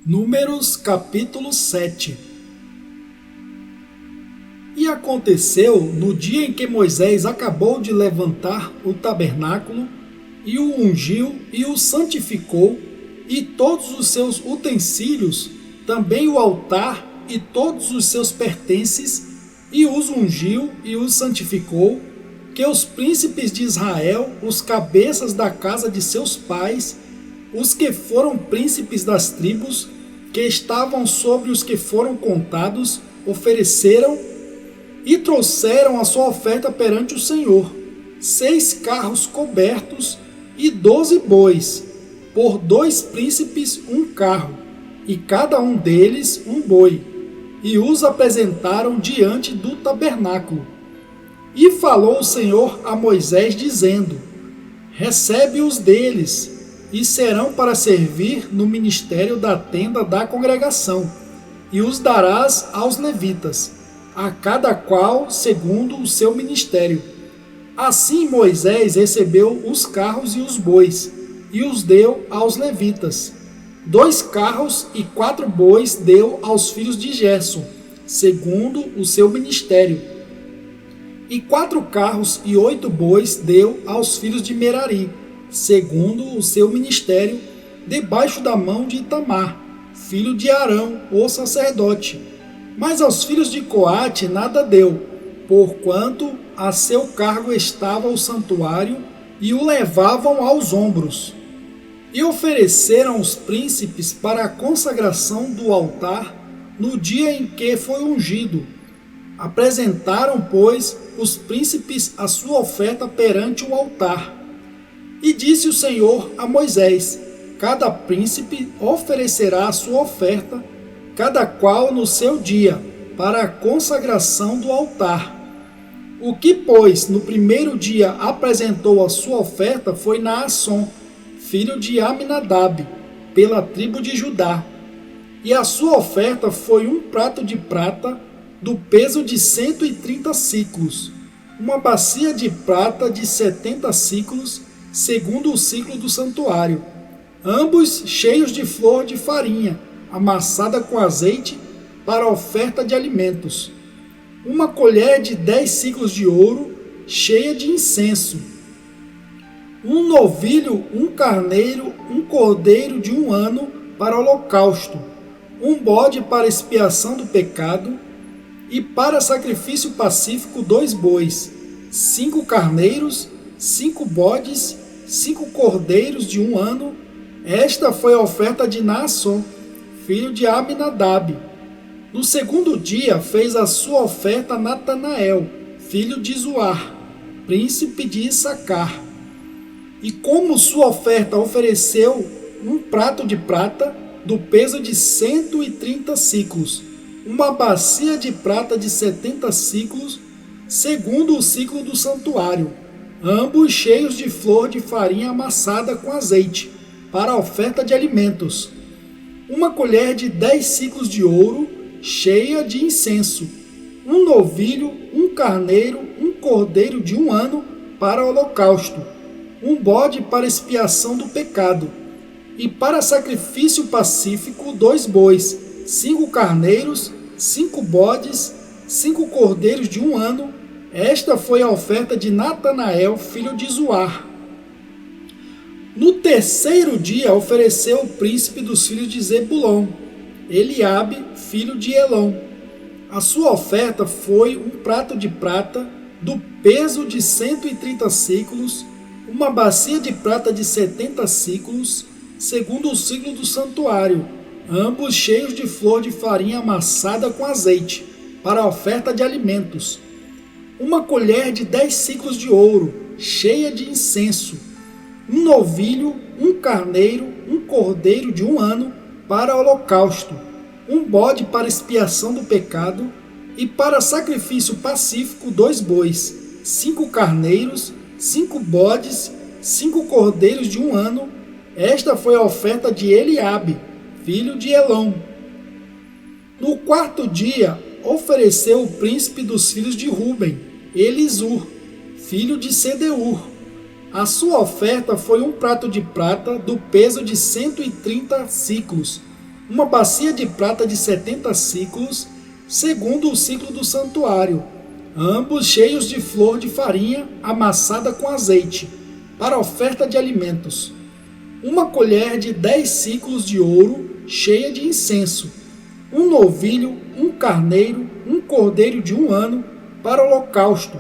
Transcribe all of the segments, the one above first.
Números capítulo 7. E aconteceu no dia em que Moisés acabou de levantar o tabernáculo, e o ungiu e o santificou, e todos os seus utensílios, também o altar e todos os seus pertences, e os ungiu e os santificou, que os príncipes de Israel, os cabeças da casa de seus pais, os que foram príncipes das tribos, que estavam sobre os que foram contados, ofereceram e trouxeram a sua oferta perante o Senhor, 6 carros cobertos e 12 bois, por 2 príncipes um carro, e cada um deles um boi, e os apresentaram diante do tabernáculo. E falou o Senhor a Moisés, dizendo: recebe-os deles, e serão para servir no ministério da tenda da congregação, e os darás aos levitas, a cada qual segundo o seu ministério. Assim Moisés recebeu os carros e os bois, e os deu aos levitas. 2 carros e 4 bois deu aos filhos de Gerson, segundo o seu ministério. E 4 carros e 8 bois deu aos filhos de Merari, segundo o seu ministério, debaixo da mão de Itamar, filho de Arão, o sacerdote. Mas aos filhos de Coate nada deu, porquanto a seu cargo estava o santuário, e o levavam aos ombros. E ofereceram os príncipes para a consagração do altar no dia em que foi ungido. Apresentaram, pois, os príncipes a sua oferta perante o altar. E disse o Senhor a Moisés: cada príncipe oferecerá a sua oferta, cada qual no seu dia, para a consagração do altar. O que, pois, no primeiro dia apresentou a sua oferta foi Naasson, filho de Aminadab, pela tribo de Judá. E a sua oferta foi um prato de prata, do peso de 130 siclos, uma bacia de prata de 70 siclos, segundo o ciclo do santuário, ambos cheios de flor de farinha, amassada com azeite, para oferta de alimentos. Uma colher de 10 siclos de ouro, cheia de incenso. Um novilho, um carneiro, um cordeiro de 1 ano para holocausto, um bode para expiação do pecado, e para sacrifício pacífico 2 bois, 5 carneiros, 5 bodes, 5 cordeiros de 1 ano. Esta foi a oferta de Naasson, filho de Aminadab. No segundo dia fez a sua oferta Natanael, filho de Zuar, príncipe de Issacar. E como sua oferta ofereceu um prato de prata, do peso de 130 siclos, uma bacia de prata de 70 siclos, segundo o ciclo do santuário, ambos cheios de flor de farinha amassada com azeite, para a oferta de alimentos. Uma colher de 10 siclos de ouro, cheia de incenso. Um novilho, um carneiro, um cordeiro de 1 ano para holocausto. Um bode para expiação do pecado. E para sacrifício pacífico 2 bois, 5 carneiros, 5 bodes, 5 cordeiros de 1 ano. Esta foi a oferta de Natanael, filho de Zuar. No terceiro dia ofereceu o príncipe dos filhos de Zebulon, Eliabe, filho de Elon. A sua oferta foi um prato de prata, do peso de 130 siclos, uma bacia de prata de 70 siclos, segundo o ciclo do santuário, ambos cheios de flor de farinha amassada com azeite, para a oferta de alimentos. Uma colher de 10 siclos de ouro, cheia de incenso. Um novilho, um carneiro, um cordeiro de 1 ano para holocausto. Um bode para expiação do pecado. E para sacrifício pacífico 2 bois, 5 carneiros, 5 bodes, 5 cordeiros de 1 ano. Esta foi a oferta de Eliabe, filho de Elon. No quarto dia, ofereceu o príncipe dos filhos de Ruben, Elisur, filho de Sedeur. A sua oferta foi um prato de prata do peso de 130 siclos, uma bacia de prata de 70 siclos, segundo o ciclo do santuário, ambos cheios de flor de farinha amassada com azeite, para oferta de alimentos. Uma colher de 10 siclos de ouro, cheia de incenso. Um novilho, um carneiro, um cordeiro de 1 ano, para holocausto.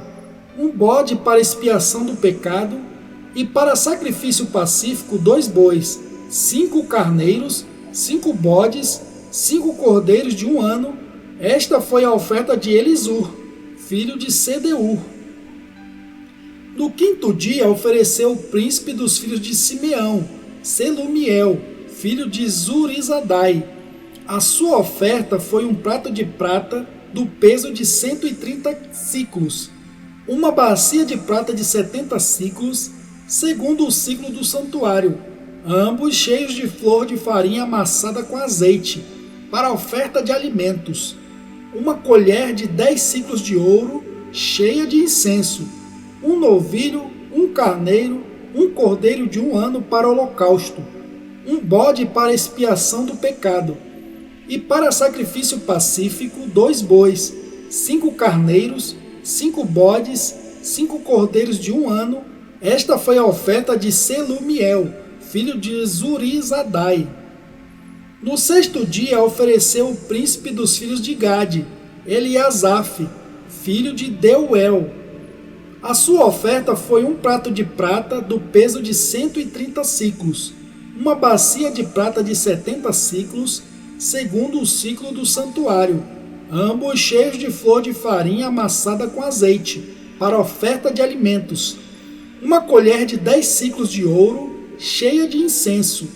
Um bode para expiação do pecado. E para sacrifício pacífico 2 bois, 5 carneiros, 5 bodes, 5 cordeiros de 1 ano. Esta foi a oferta de Elisur, filho de Sedeur. No 5º dia ofereceu o príncipe dos filhos de Simeão, Selumiel, filho de Zurizadai. A sua oferta foi um prato de prata do peso de 130 siclos, uma bacia de prata de 70 siclos, segundo o ciclo do santuário, ambos cheios de flor de farinha amassada com azeite, para oferta de alimentos. Uma colher de 10 siclos de ouro, cheia de incenso. Um novilho, um carneiro, um cordeiro de 1 ano para holocausto. Um bode para expiação do pecado. E para sacrifício pacífico 2 bois, 5 carneiros, 5 bodes, 5 cordeiros de 1 ano. Esta foi a oferta de Selumiel, filho de Zurizadai. No 6º dia ofereceu o príncipe dos filhos de Gade, Eliasaf, filho de Deuel. A sua oferta foi um prato de prata do peso de 130 siclos, uma bacia de prata de 70 siclos, segundo o ciclo do santuário, ambos cheios de flor de farinha amassada com azeite, para oferta de alimentos. Uma colher de 10 siclos de ouro, cheia de incenso.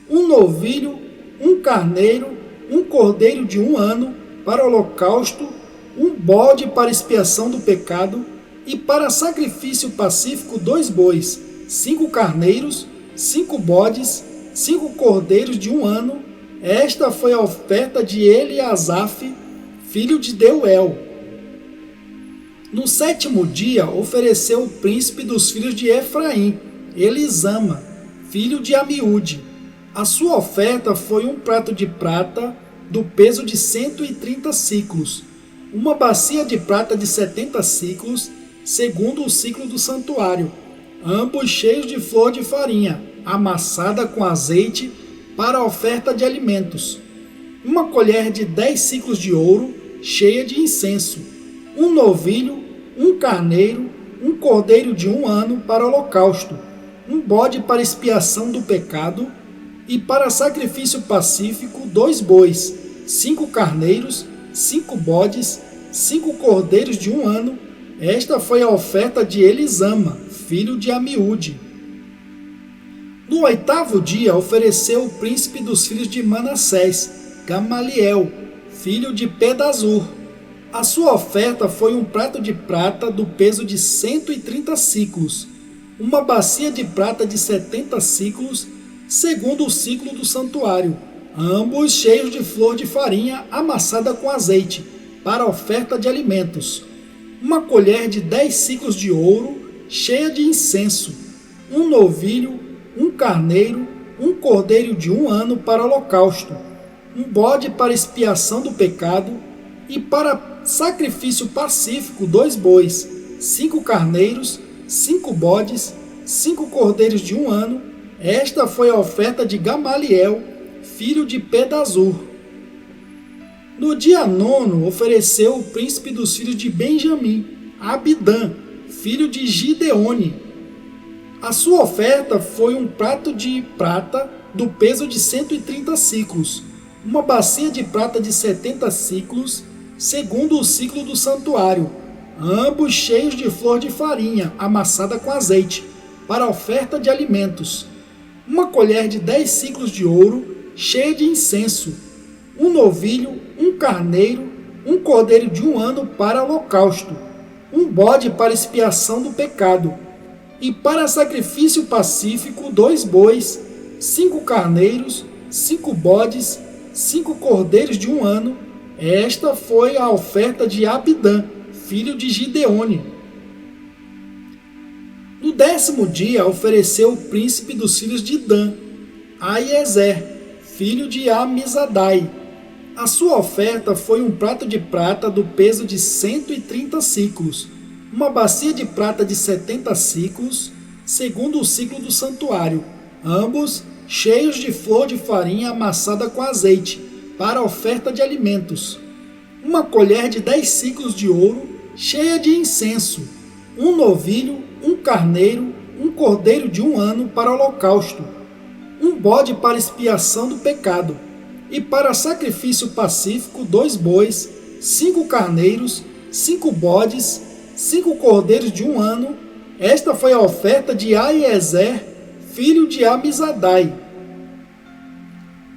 Um novilho, um carneiro, um cordeiro de 1 ano, para holocausto. Um bode para expiação do pecado. E para sacrifício pacífico 2 bois, 5 carneiros, 5 bodes, 5 cordeiros de 1 ano. Esta foi a oferta de Eliasaf, filho de Deuel. No 7º dia ofereceu o príncipe dos filhos de Efraim, Elisama, filho de Amiúde. A sua oferta foi um prato de prata do peso de 130 siclos, uma bacia de prata de 70 siclos, segundo o ciclo do santuário, ambos cheios de flor de farinha, amassada com azeite, para a oferta de alimentos. Uma colher de 10 siclos de ouro, cheia de incenso. Um novilho, um carneiro, um cordeiro de 1 ano para holocausto. Um bode para expiação do pecado. E para sacrifício pacífico 2 bois, 5 carneiros, 5 bodes, 5 cordeiros de 1 ano. Esta foi a oferta de Elisama, filho de Amiúde. No 8º dia ofereceu o príncipe dos filhos de Manassés, Gamaliel, filho de Pedazur. A sua oferta foi um prato de prata do peso de 130 siclos, uma bacia de prata de 70 siclos, segundo o ciclo do santuário, ambos cheios de flor de farinha amassada com azeite, para oferta de alimentos. Uma colher de 10 siclos de ouro, cheia de incenso. Um novilho, um carneiro, um cordeiro de 1 ano para holocausto. Um bode para expiação do pecado. E para sacrifício pacífico 2 bois, 5 carneiros, 5 bodes, 5 cordeiros de 1 ano. Esta foi a oferta de Gamaliel, filho de Pedazur. No dia 9º ofereceu o príncipe dos filhos de Benjamim, Abidã, filho de Gideone. A sua oferta foi um prato de prata do peso de 130 siclos, uma bacia de prata de 70 siclos, segundo o ciclo do santuário, ambos cheios de flor de farinha amassada com azeite, para oferta de alimentos. Uma colher de 10 siclos de ouro, cheia de incenso. Um novilho, um carneiro, um cordeiro de 1 ano para holocausto. Um bode para expiação do pecado. E para sacrifício pacífico 2 bois, 5 carneiros, 5 bodes, 5 cordeiros de 1 ano. Esta foi a oferta de Abidã, filho de Gideone. No 10º dia ofereceu o príncipe dos filhos de Dan, Aiezer, filho de Amizadai. A sua oferta foi um prato de prata do peso de 130 siclos, uma bacia de prata de 70 siclos, segundo o ciclo do santuário, ambos cheios de flor de farinha amassada com azeite, para a oferta de alimentos. Uma colher de 10 siclos de ouro, cheia de incenso, um novilho, um carneiro, um cordeiro de 1 ano para holocausto, um bode para expiação do pecado, e para sacrifício pacífico 2 bois, 5 carneiros, 5 bodes, 5 cordeiros de 1 ano. Esta foi a oferta de Aiezer, filho de Amizadai.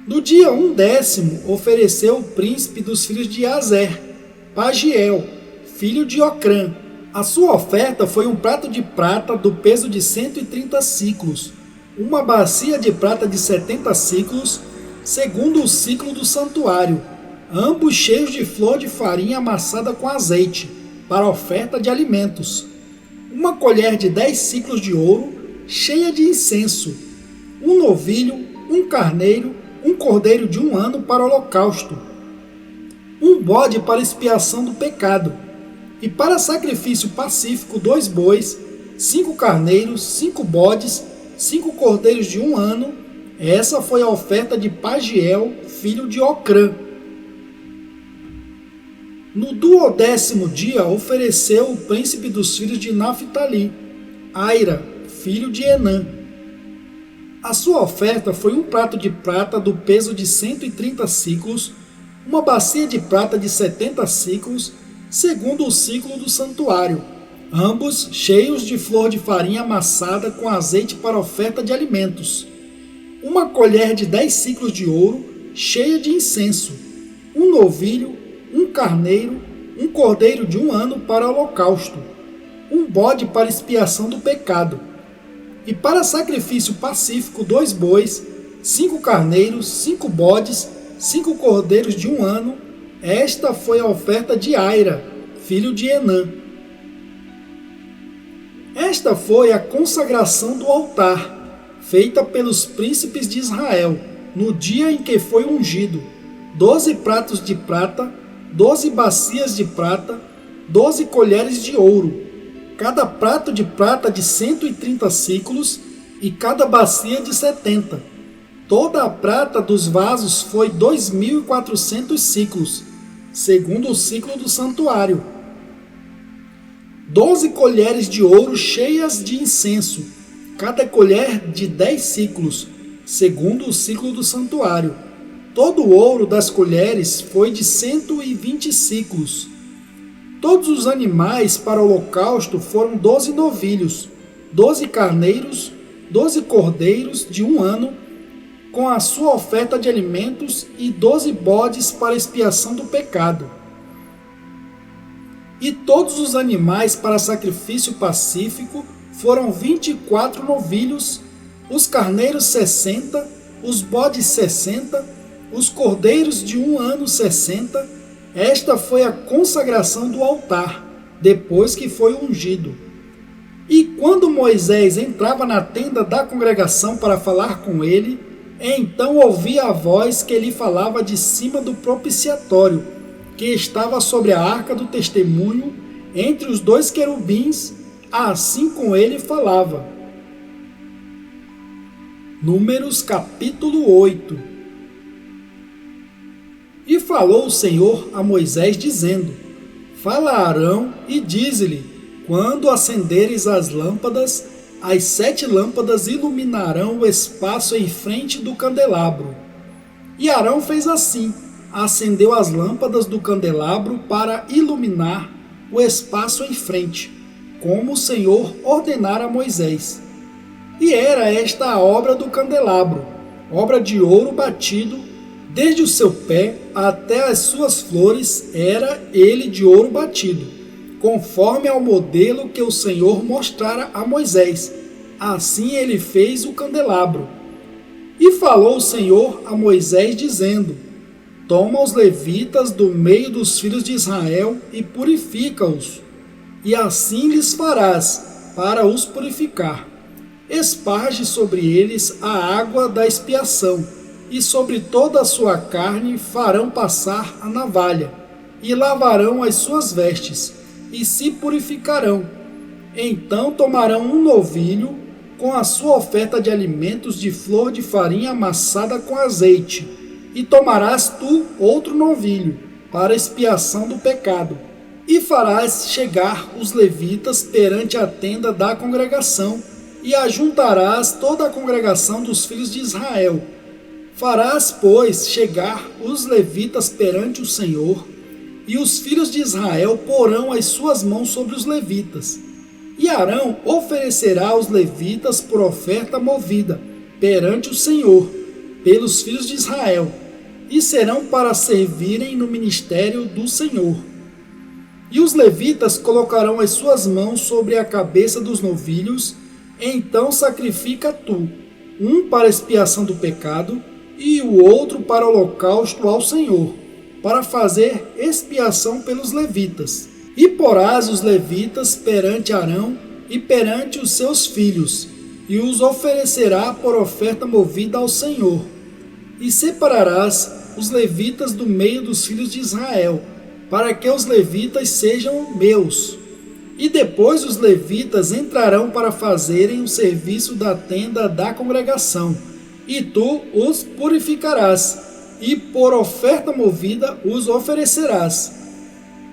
No dia 10º, ofereceu o príncipe dos filhos de Azer, Pagiel, filho de Ocrã. A sua oferta foi um prato de prata do peso de 130 siclos, uma bacia de prata de 70 siclos, segundo o ciclo do santuário, ambos cheios de flor de farinha amassada com azeite, para oferta de alimentos. Uma colher de 10 siclos de ouro, cheia de incenso, um novilho, um carneiro, um cordeiro de 1 ano para holocausto, um bode para expiação do pecado, e para sacrifício pacífico 2 bois, 5 carneiros, 5 bodes, 5 cordeiros de 1 ano. Essa foi a oferta de Pagiel, filho de Ocrã. No 12º dia, ofereceu o príncipe dos filhos de Naphtali, Aira, filho de Enã. A sua oferta foi um prato de prata do peso de 130 siclos, uma bacia de prata de 70 siclos, segundo o ciclo do santuário, ambos cheios de flor de farinha amassada com azeite para oferta de alimentos. Uma colher de 10 siclos de ouro, cheia de incenso, um novilho, um carneiro, um cordeiro de 1 ano para holocausto, um bode para expiação do pecado, e para sacrifício pacífico 2 bois, 5 carneiros, 5 bodes, 5 cordeiros de 1 ano. Esta foi a oferta de Aira, filho de Enã. Esta foi a consagração do altar, feita pelos príncipes de Israel, no dia em que foi ungido: 12 pratos de prata, 12 bacias de prata, 12 colheres de ouro, cada prato de prata de 130 siclos e cada bacia de 70. Toda a prata dos vasos foi 2.400 siclos, segundo o ciclo do santuário. 12 colheres de ouro cheias de incenso, cada colher de 10 siclos, segundo o ciclo do santuário. Todo o ouro das colheres foi de 120 siclos. Todos os animais para o holocausto foram 12 novilhos, 12 carneiros, 12 cordeiros de 1 ano, com a sua oferta de alimentos, e 12 bodes para expiação do pecado. E todos os animais para sacrifício pacífico foram 24 novilhos, os carneiros 60, os bodes 60, os cordeiros de 1 ano 60. Esta foi a consagração do altar, depois que foi ungido. E quando Moisés entrava na tenda da congregação para falar com ele, então ouvia a voz que lhe falava de cima do propiciatório, que estava sobre a arca do testemunho, entre os 2 querubins, assim com ele falava. Números capítulo 8. E falou o Senhor a Moisés, dizendo: Fala a Arão e dize-lhe: quando acenderes as lâmpadas, as 7 lâmpadas iluminarão o espaço em frente do candelabro. E Arão fez assim, acendeu as lâmpadas do candelabro para iluminar o espaço em frente, como o Senhor ordenara a Moisés. E era esta a obra do candelabro, obra de ouro batido, desde o seu pé até as suas flores era ele de ouro batido, conforme ao modelo que o Senhor mostrara a Moisés. Assim ele fez o candelabro. E falou o Senhor a Moisés, dizendo: Toma os levitas do meio dos filhos de Israel e purifica-os, e assim lhes farás, para os purificar. Esparge sobre eles a água da expiação, e sobre toda a sua carne farão passar a navalha, e lavarão as suas vestes, e se purificarão. Então tomarão um novilho, com a sua oferta de alimentos de flor de farinha amassada com azeite, e tomarás tu outro novilho, para expiação do pecado. E farás chegar os levitas perante a tenda da congregação, e ajuntarás toda a congregação dos filhos de Israel. Farás, pois, chegar os levitas perante o Senhor, e os filhos de Israel porão as suas mãos sobre os levitas. E Arão oferecerá aos levitas por oferta movida perante o Senhor, pelos filhos de Israel, e serão para servirem no ministério do Senhor. E os levitas colocarão as suas mãos sobre a cabeça dos novilhos, então sacrifica tu, um para expiação do pecado, e o outro para holocausto ao Senhor, para fazer expiação pelos levitas. E porás os levitas perante Arão e perante os seus filhos, e os oferecerá por oferta movida ao Senhor. E separarás os levitas do meio dos filhos de Israel, para que os levitas sejam meus. E depois os levitas entrarão para fazerem o serviço da tenda da congregação, e tu os purificarás, e por oferta movida os oferecerás.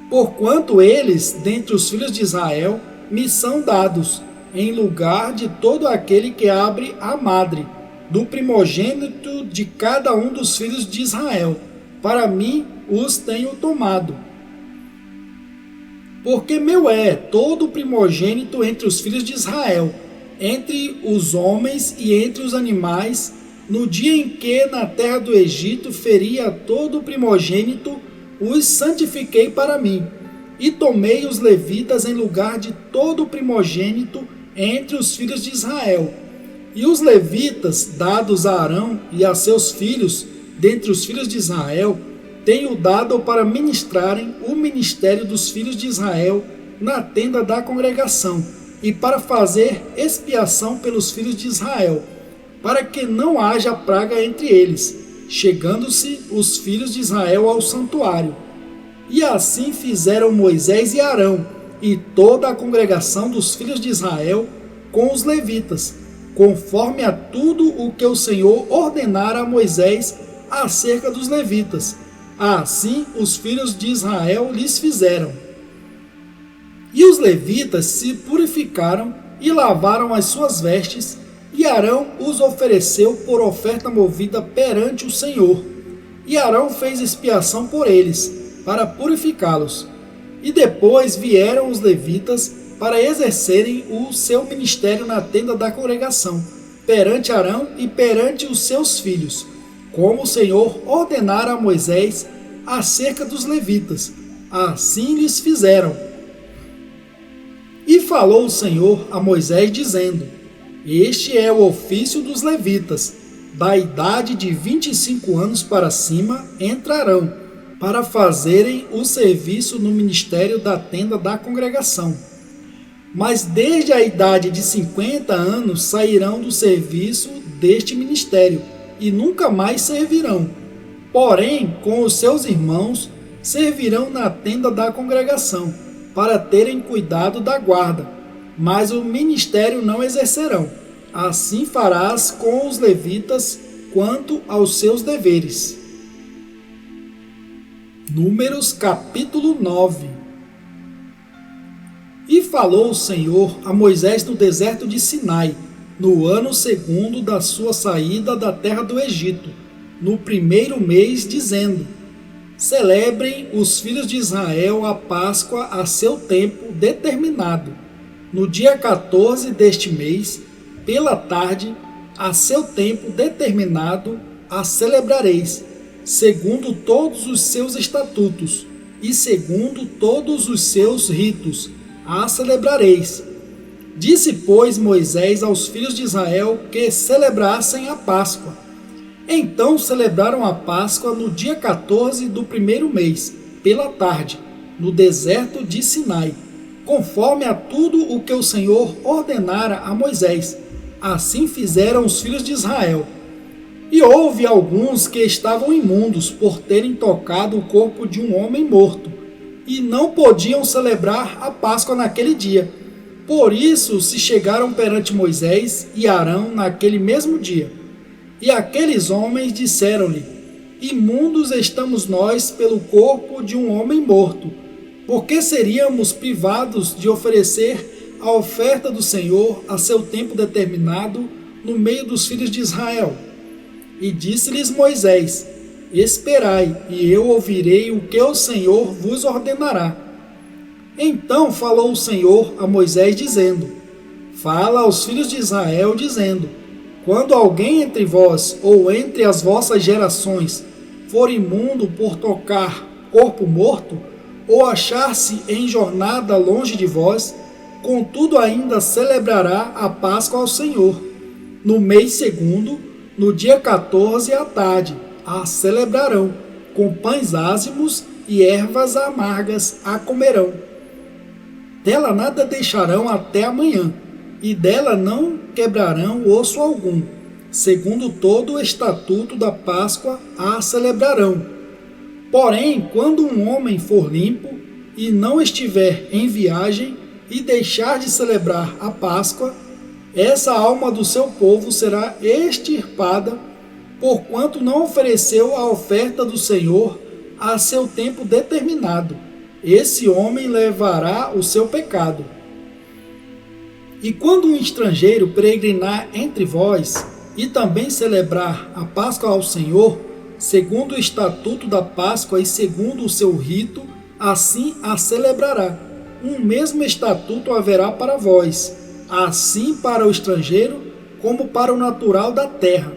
Porquanto eles, dentre os filhos de Israel, me são dados, em lugar de todo aquele que abre a madre, do primogênito de cada um dos filhos de Israel. Para mim os tenho tomado. Porque meu é todo o primogênito entre os filhos de Israel, entre os homens e entre os animais, no dia em que na terra do Egito feri a todo o primogênito, os santifiquei para mim, e tomei os levitas em lugar de todo o primogênito entre os filhos de Israel. E os levitas, dados a Arão e a seus filhos, dentre os filhos de Israel, tenho dado para ministrarem o ministério dos filhos de Israel na tenda da congregação, e para fazer expiação pelos filhos de Israel, para que não haja praga entre eles, chegando-se os filhos de Israel ao santuário. E assim fizeram Moisés e Arão, e toda a congregação dos filhos de Israel, com os levitas, conforme a tudo o que o Senhor ordenara a Moisés acerca dos levitas. Assim os filhos de Israel lhes fizeram. E os levitas se purificaram e lavaram as suas vestes, e Arão os ofereceu por oferta movida perante o Senhor. E Arão fez expiação por eles, para purificá-los. E depois vieram os levitas para exercerem o seu ministério na tenda da congregação, perante Arão e perante os seus filhos, como o Senhor ordenara a Moisés acerca dos levitas. Assim lhes fizeram. E falou o Senhor a Moisés, dizendo: Este é o ofício dos levitas, da idade de 25 anos para cima entrarão, para fazerem o serviço no ministério da tenda da congregação. Mas desde a idade de 50 anos sairão do serviço deste ministério, e nunca mais servirão. Porém, com os seus irmãos, servirão na tenda da congregação, para terem cuidado da guarda, mas o ministério não exercerão. Assim farás com os levitas quanto aos seus deveres. Números capítulo 9. E falou o Senhor a Moisés no deserto de Sinai, no ano segundo da sua saída da terra do Egito, no primeiro mês, dizendo: Celebrem os filhos de Israel a Páscoa a seu tempo determinado. No dia 14 deste mês, pela tarde, a seu tempo determinado, a celebrareis, segundo todos os seus estatutos, e segundo todos os seus ritos, a celebrareis. Disse, pois, Moisés aos filhos de Israel que celebrassem a Páscoa. Então celebraram a Páscoa no dia 14 do primeiro mês, pela tarde, no deserto de Sinai, conforme a tudo o que o Senhor ordenara a Moisés. Assim fizeram os filhos de Israel. E houve alguns que estavam imundos por terem tocado o corpo de um homem morto, e não podiam celebrar a Páscoa naquele dia. Por isso se chegaram perante Moisés e Arão naquele mesmo dia. E aqueles homens disseram-lhe: Imundos estamos nós pelo corpo de um homem morto. Por que seríamos privados de oferecer a oferta do Senhor a seu tempo determinado no meio dos filhos de Israel? E disse-lhes Moisés: Esperai, e eu ouvirei o que o Senhor vos ordenará. Então falou o Senhor a Moisés, dizendo: Fala aos filhos de Israel, dizendo: Quando alguém entre vós ou entre as vossas gerações for imundo por tocar corpo morto, ou achar-se em jornada longe de vós, contudo ainda celebrará a Páscoa ao Senhor. No mês segundo, no dia 14 à tarde, a celebrarão, com pães ázimos e ervas amargas a comerão. Dela nada deixarão até amanhã, e dela não quebrarão osso algum. Segundo todo o estatuto da Páscoa a celebrarão. Porém, quando um homem for limpo e não estiver em viagem e deixar de celebrar a Páscoa, essa alma do seu povo será extirpada, porquanto não ofereceu a oferta do Senhor a seu tempo determinado. Esse homem levará o seu pecado. E quando um estrangeiro peregrinar entre vós e também celebrar a Páscoa ao Senhor, segundo o estatuto da Páscoa e segundo o seu rito, assim a celebrará. Um mesmo estatuto haverá para vós, assim para o estrangeiro como para o natural da terra.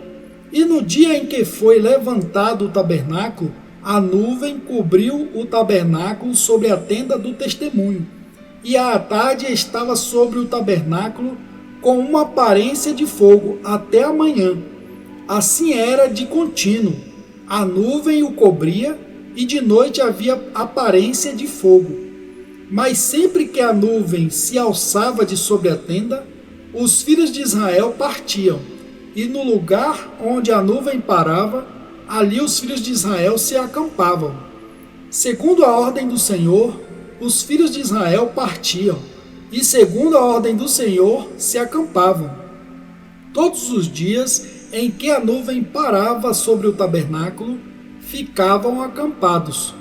E no dia em que foi levantado o tabernáculo, a nuvem cobriu o tabernáculo sobre a tenda do testemunho, e à tarde estava sobre o tabernáculo com uma aparência de fogo até a manhã. Assim era de contínuo. A nuvem o cobria, e de noite havia aparência de fogo. Mas sempre que a nuvem se alçava de sobre a tenda, os filhos de Israel partiam, e no lugar onde a nuvem parava, ali os filhos de Israel se acampavam. Segundo a ordem do Senhor, os filhos de Israel partiam, e segundo a ordem do Senhor se acampavam. Todos os dias em que a nuvem parava sobre o tabernáculo, ficavam acampados.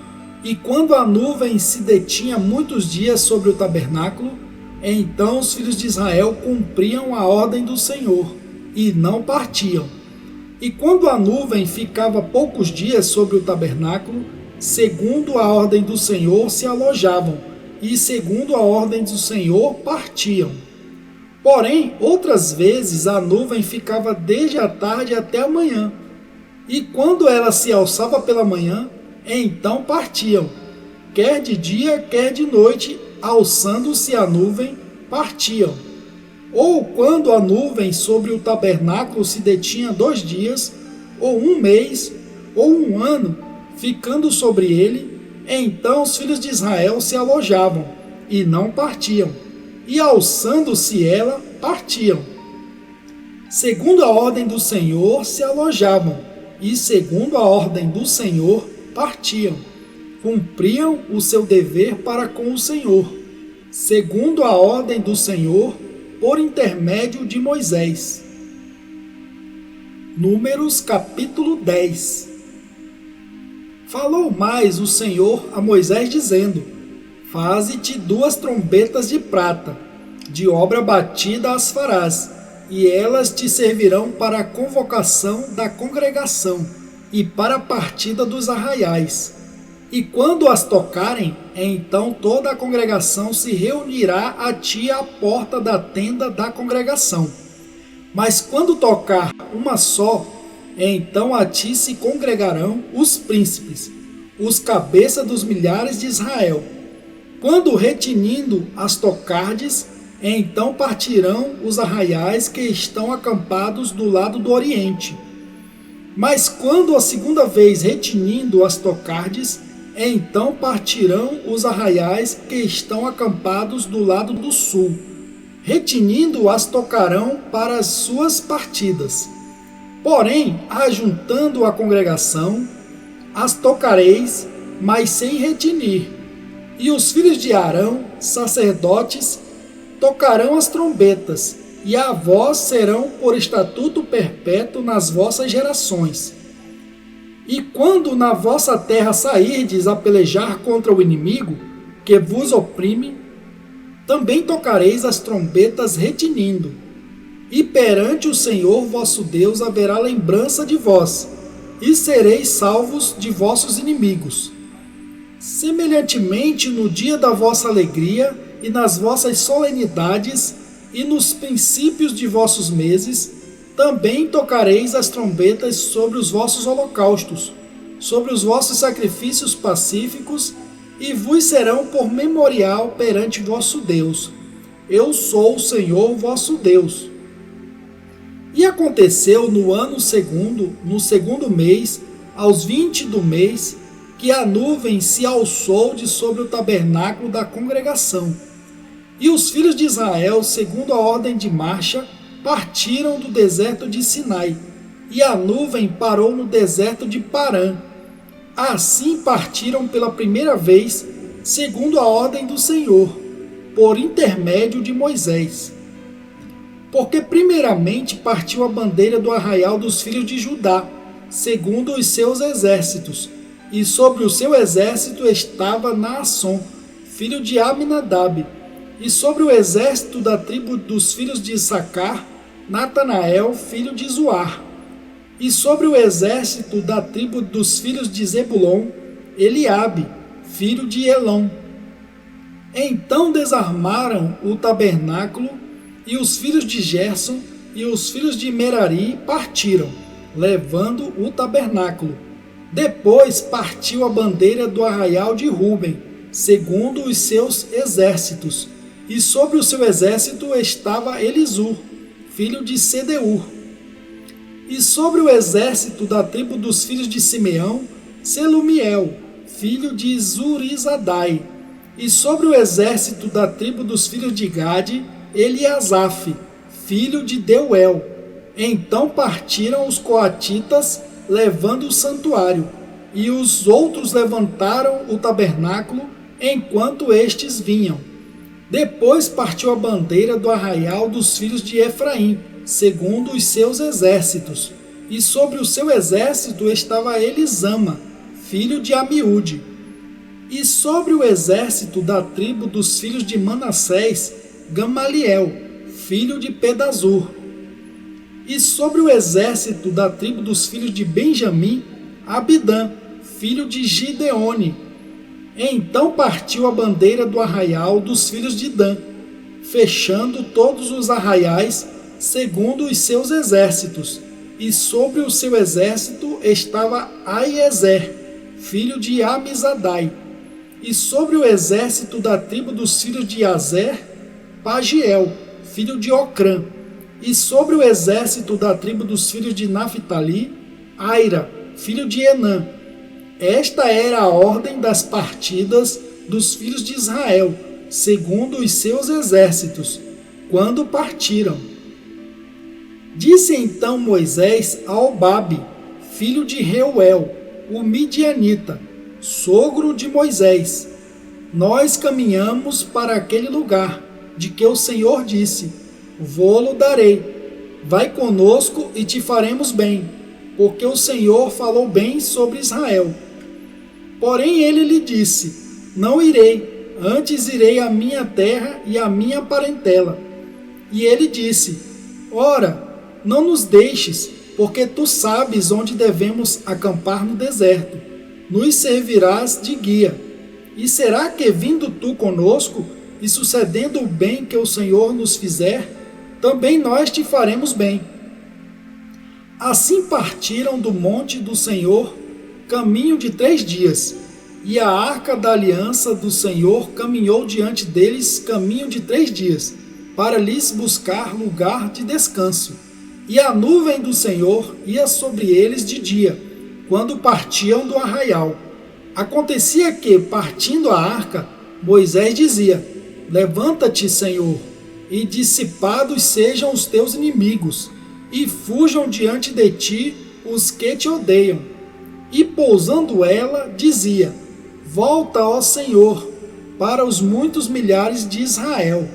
E quando a nuvem se detinha muitos dias sobre o tabernáculo, então os filhos de Israel cumpriam a ordem do Senhor, e não partiam. E quando a nuvem ficava poucos dias sobre o tabernáculo, segundo a ordem do Senhor se alojavam, e segundo a ordem do Senhor partiam. Porém, outras vezes a nuvem ficava desde a tarde até a manhã, e quando ela se alçava pela manhã, então partiam, quer de dia, quer de noite, alçando-se a nuvem, partiam. Ou quando a nuvem sobre o tabernáculo se detinha 2 dias, ou 1 mês, ou 1 ano, ficando sobre ele, então os filhos de Israel se alojavam, e não partiam, e alçando-se ela, partiam. Segundo a ordem do Senhor se alojavam, e segundo a ordem do Senhor partiam. Cumpriam o seu dever para com o Senhor, segundo a ordem do Senhor, por intermédio de Moisés. Números capítulo 10. Falou mais o Senhor a Moisés, dizendo: Faze-te 2 trombetas de prata, de obra batida as farás, e elas te servirão para a convocação da congregação e para a partida dos arraiais. E quando as tocarem, então toda a congregação se reunirá a ti à porta da tenda da congregação. Mas quando tocar uma só, então a ti se congregarão os príncipes, os cabeças dos milhares de Israel. Quando retinindo as tocardes, então partirão os arraiais que estão acampados do lado do oriente. Mas quando a segunda vez retinindo as tocardes, então partirão os arraiais que estão acampados do lado do sul. Retinindo as tocarão para as suas partidas. Porém, ajuntando a congregação, as tocareis, mas sem retinir. E os filhos de Arão, sacerdotes, tocarão as trombetas, e a vós serão por estatuto perpétuo nas vossas gerações. E quando na vossa terra sairdes a pelejar contra o inimigo, que vos oprime, também tocareis as trombetas retinindo. E perante o Senhor vosso Deus haverá lembrança de vós, e sereis salvos de vossos inimigos. Semelhantemente, no dia da vossa alegria, e nas vossas solenidades, e nos princípios de vossos meses, também tocareis as trombetas sobre os vossos holocaustos, sobre os vossos sacrifícios pacíficos, e vos serão por memorial perante vosso Deus. Eu sou o Senhor vosso Deus. E aconteceu no ano segundo, no segundo mês, aos 20 do mês, que a nuvem se alçou de sobre o tabernáculo da congregação. E os filhos de Israel, segundo a ordem de marcha, partiram do deserto de Sinai, e a nuvem parou no deserto de Parã. Assim partiram pela primeira vez, segundo a ordem do Senhor, por intermédio de Moisés. Porque primeiramente partiu a bandeira do arraial dos filhos de Judá, segundo os seus exércitos, e sobre o seu exército estava Naasson, filho de Aminadab, e sobre o exército da tribo dos filhos de Issacar, Natanael, filho de Zuar, e sobre o exército da tribo dos filhos de Zebulon, Eliabe, filho de Elom. Então desarmaram o tabernáculo, e os filhos de Gerson e os filhos de Merari partiram, levando o tabernáculo. Depois partiu a bandeira do arraial de Ruben, segundo os seus exércitos, e sobre o seu exército estava Elisur, filho de Sedeur. E sobre o exército da tribo dos filhos de Simeão, Selumiel, filho de Zurizadai. E sobre o exército da tribo dos filhos de Gade, Eliasaf, filho de Deuel. Então partiram os coatitas, levando o santuário, e os outros levantaram o tabernáculo, enquanto estes vinham. Depois partiu a bandeira do arraial dos filhos de Efraim, segundo os seus exércitos, e sobre o seu exército estava Elisama, filho de Amiúde. E sobre o exército da tribo dos filhos de Manassés, Gamaliel, filho de Pedazur. E sobre o exército da tribo dos filhos de Benjamim, Abidã, filho de Gideone. Então partiu a bandeira do arraial dos filhos de Dan, fechando todos os arraiais, segundo os seus exércitos. E sobre o seu exército estava Aiezer, filho de Amizadai. E sobre o exército da tribo dos filhos de Azer, Pagiel, filho de Ocrã, e sobre o exército da tribo dos filhos de Naphtali, Aira, filho de Enã. Esta era a ordem das partidas dos filhos de Israel, segundo os seus exércitos, quando partiram. Disse então Moisés a Obabe, filho de Reuel, o midianita, sogro de Moisés: Nós caminhamos para aquele lugar, de que o Senhor disse: Vô-lo darei. Vai conosco e te faremos bem, porque o Senhor falou bem sobre Israel. Porém ele lhe disse: Não irei, antes irei à minha terra e à minha parentela. E ele disse: Ora, não nos deixes, porque tu sabes onde devemos acampar no deserto. Nos servirás de guia. E será que, vindo tu conosco, e sucedendo o bem que o Senhor nos fizer, também nós te faremos bem? Assim partiram do monte do Senhor, caminho de 3 dias, e a arca da aliança do Senhor caminhou diante deles caminho de 3 dias, para lhes buscar lugar de descanso. E a nuvem do Senhor ia sobre eles de dia, quando partiam do arraial. Acontecia que, partindo a arca, Moisés dizia: Levanta-te, Senhor, e dissipados sejam os teus inimigos. e fujam diante de ti os que te odeiam. E pousando ela, dizia: Volta, ó Senhor, para os muitos milhares de Israel.